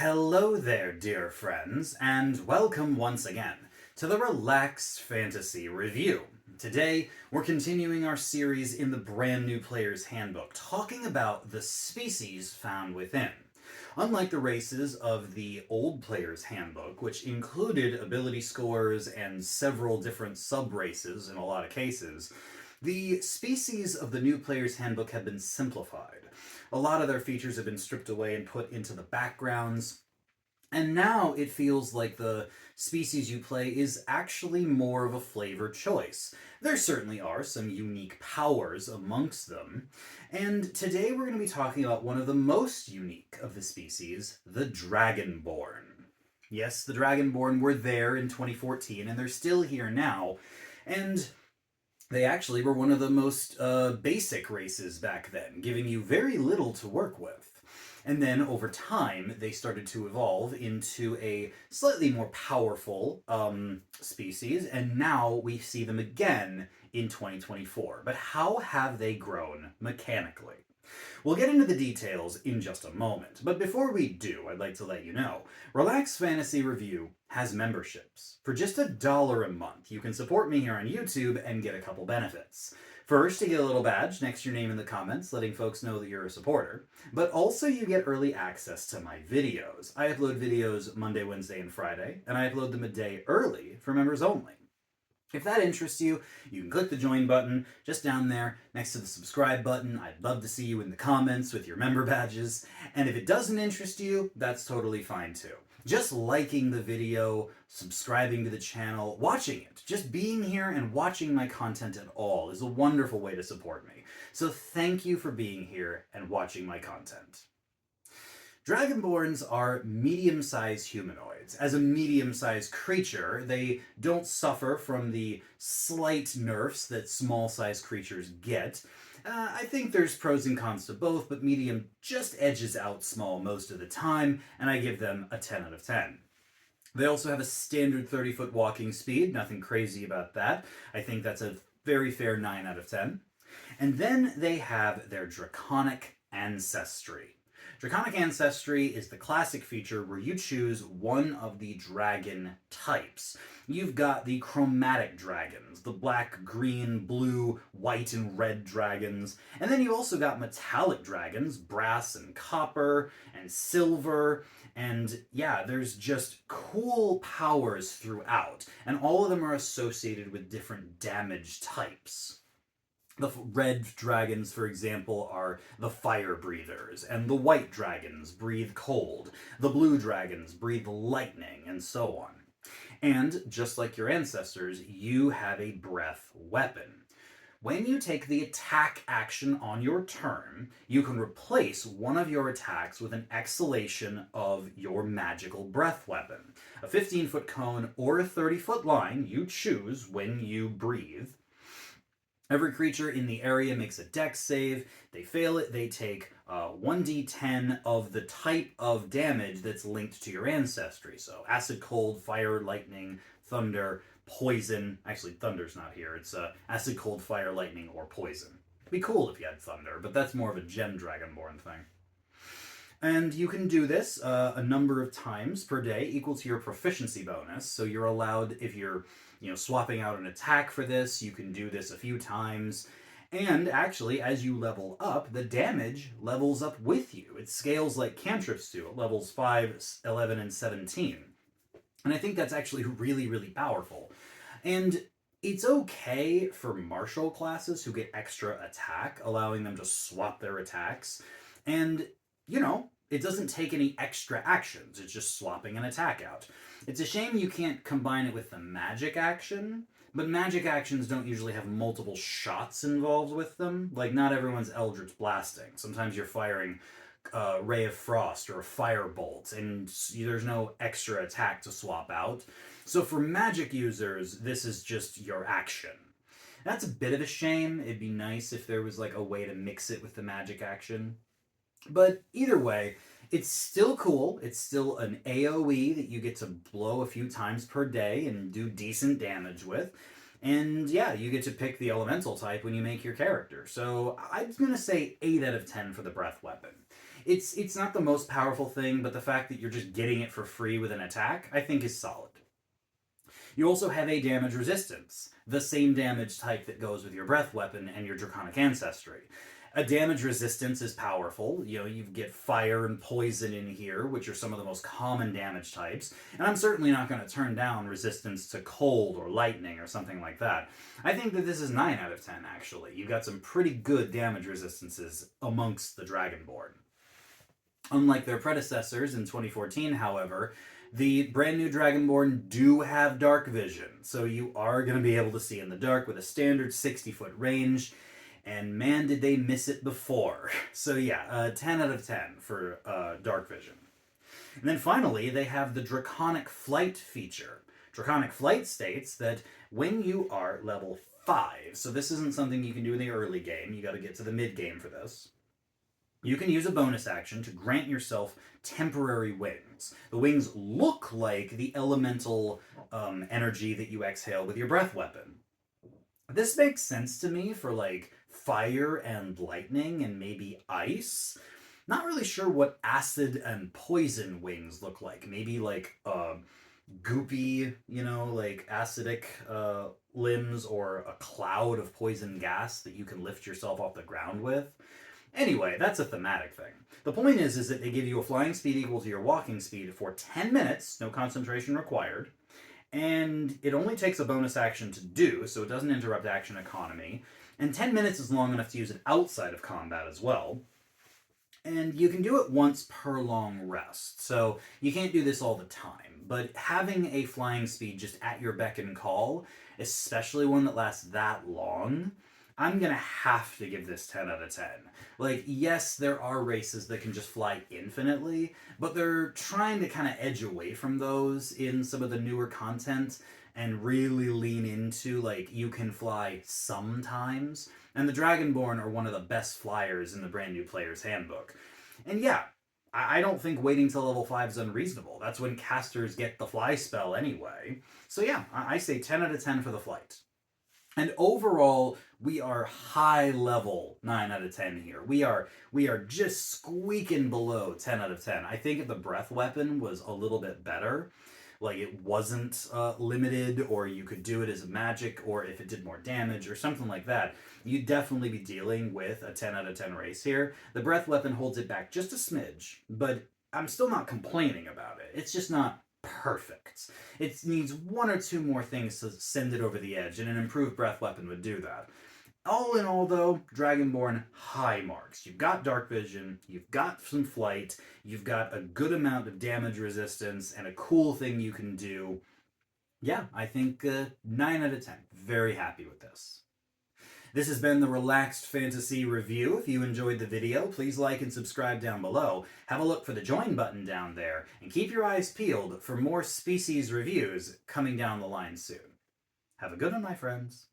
Hello there, dear friends, and welcome once again to the Relaxed Fantasy Review. Today, we're continuing our series in the brand new Player's Handbook, talking about the species found within. Unlike the races of the old Player's Handbook, which included ability scores and several different sub-races in a lot of cases, the species of the new Player's Handbook have been simplified. A lot of their features have been stripped away and put into the backgrounds, and now it feels like the species you play is actually more of a flavor choice. There certainly are some unique powers amongst them, and today we're going to be talking about one of the most unique of the species, the Dragonborn. Yes, the Dragonborn were there in 2014, and they're still here now, and they actually were one of the most basic races back then, giving you very little to work with. And then over time, they started to evolve into a slightly more powerful species, and now we see them again in 2024. But how have they grown mechanically? We'll get into the details in just a moment, but before we do, I'd like to let you know, Relax Fantasy Review has memberships. For just $1 a month, you can support me here on YouTube and get a couple benefits. First, you get a little badge next to your name in the comments, letting folks know that you're a supporter, but also you get early access to my videos. I upload videos Monday, Wednesday, and Friday, and I upload them a day early for members only. If that interests you, you can click the join button just down there next to the subscribe button. I'd love to see you in the comments with your member badges. And if it doesn't interest you, that's totally fine too. Just liking the video, subscribing to the channel, watching it, just being here and watching my content at all is a wonderful way to support me. So thank you for being here and watching my content. Dragonborns are medium-sized humanoids. As a medium-sized creature, they don't suffer from the slight nerfs that small-sized creatures get. I think there's pros and cons to both, but medium just edges out small most of the time, and I give them a 10 out of 10. They also have a standard 30-foot walking speed, nothing crazy about that. I think that's a very fair 9 out of 10. And then they have their draconic ancestry. Draconic Ancestry is the classic feature where you choose one of the dragon types. You've got the chromatic dragons, the black, green, blue, white, and red dragons. And then you've also got metallic dragons, brass and copper and silver. And yeah, there's just cool powers throughout. And all of them are associated with different damage types. The red dragons, for example, are the fire breathers, and the white dragons breathe cold. The blue dragons breathe lightning, and so on. And just like your ancestors, you have a breath weapon. When you take the attack action on your turn, you can replace one of your attacks with an exhalation of your magical breath weapon. A 15-foot cone or a 30-foot line, you choose when you breathe. Every creature in the area makes a dex save. They fail it, they take 1d10 of the type of damage that's linked to your ancestry. So acid, cold, fire, lightning, thunder, poison. Actually, thunder's not here. It's acid, cold, fire, lightning, or poison. It'd be cool if you had thunder, but that's more of a Gem Dragonborn thing. And you can do this a number of times per day, equal to your proficiency bonus. So you're allowed, if you're swapping out an attack for this, you can do this a few times. And actually, as you level up, the damage levels up with you. It scales like cantrips do at levels 5, 11, and 17. And I think that's actually really, really powerful. And it's okay for martial classes who get extra attack, allowing them to swap their attacks. And it doesn't take any extra actions. It's just swapping an attack out. It's a shame you can't combine it with the magic action, but magic actions don't usually have multiple shots involved with them. Like, not everyone's Eldritch Blasting. Sometimes you're firing a Ray of Frost or a Firebolt, and there's no extra attack to swap out. So for magic users, this is just your action. That's a bit of a shame. It'd be nice if there was like a way to mix it with the magic action. But either way, it's still cool. It's still an AoE that you get to blow a few times per day and do decent damage with. And yeah, you get to pick the elemental type when you make your character. So I'm going to say 8 out of 10 for the breath weapon. It's not the most powerful thing, but the fact that you're just getting it for free with an attack, I think is solid. You also have a damage resistance, the same damage type that goes with your breath weapon and your draconic ancestry. A damage resistance is powerful. You know, you get fire and poison in here, which are some of the most common damage types. And I'm certainly not going to turn down resistance to cold or lightning or something like that. I think that this is 9 out of 10, actually. You've got some pretty good damage resistances amongst the Dragonborn. Unlike their predecessors in 2014, however, the brand new Dragonborn do have dark vision, so you are going to be able to see in the dark with a standard 60-foot range, and man did they miss it before. So yeah, 10 out of 10 for dark vision. And then finally, they have the Draconic Flight feature. Draconic Flight states that when you are level 5, so this isn't something you can do in the early game, you got to get to the mid game for this. You can use a bonus action to grant yourself temporary wings. The wings look like the elemental energy that you exhale with your breath weapon. This makes sense to me for like fire and lightning and maybe ice. Not really sure what acid and poison wings look like. Maybe like goopy, you know, like acidic limbs or a cloud of poison gas that you can lift yourself off the ground with. Anyway, that's a thematic thing. The point is that they give you a flying speed equal to your walking speed for 10 minutes, no concentration required, and it only takes a bonus action to do, so it doesn't interrupt action economy, and 10 minutes is long enough to use it outside of combat as well. And you can do it once per long rest, so you can't do this all the time, but having a flying speed just at your beck and call, especially one that lasts that long, I'm going to have to give this 10 out of 10. Like, yes, there are races that can just fly infinitely, but they're trying to kind of edge away from those in some of the newer content and really lean into, like, you can fly sometimes. And the Dragonborn are one of the best flyers in the brand new player's handbook. And yeah, I don't think waiting till level 5 is unreasonable. That's when casters get the fly spell anyway. So yeah, I say 10 out of 10 for the flight. And overall, we are high level 9 out of 10 here. We are just squeaking below 10 out of 10. I think if the breath weapon was a little bit better, like it wasn't limited, or you could do it as a magic, or if it did more damage or something like that, you'd definitely be dealing with a 10 out of 10 race here. The breath weapon holds it back just a smidge, but I'm still not complaining about it. It's just not perfect. It needs 1 or 2 more things to send it over the edge, and an improved breath weapon would do that. All in all, though, Dragonborn, high marks. You've got dark vision, you've got some flight, you've got a good amount of damage resistance, and a cool thing you can do. Yeah, I think 9 out of 10. Very happy with this. This has been the Relaxed Fantasy Review. If you enjoyed the video, please like and subscribe down below. Have a look for the join button down there, and keep your eyes peeled for more species reviews coming down the line soon. Have a good one, my friends.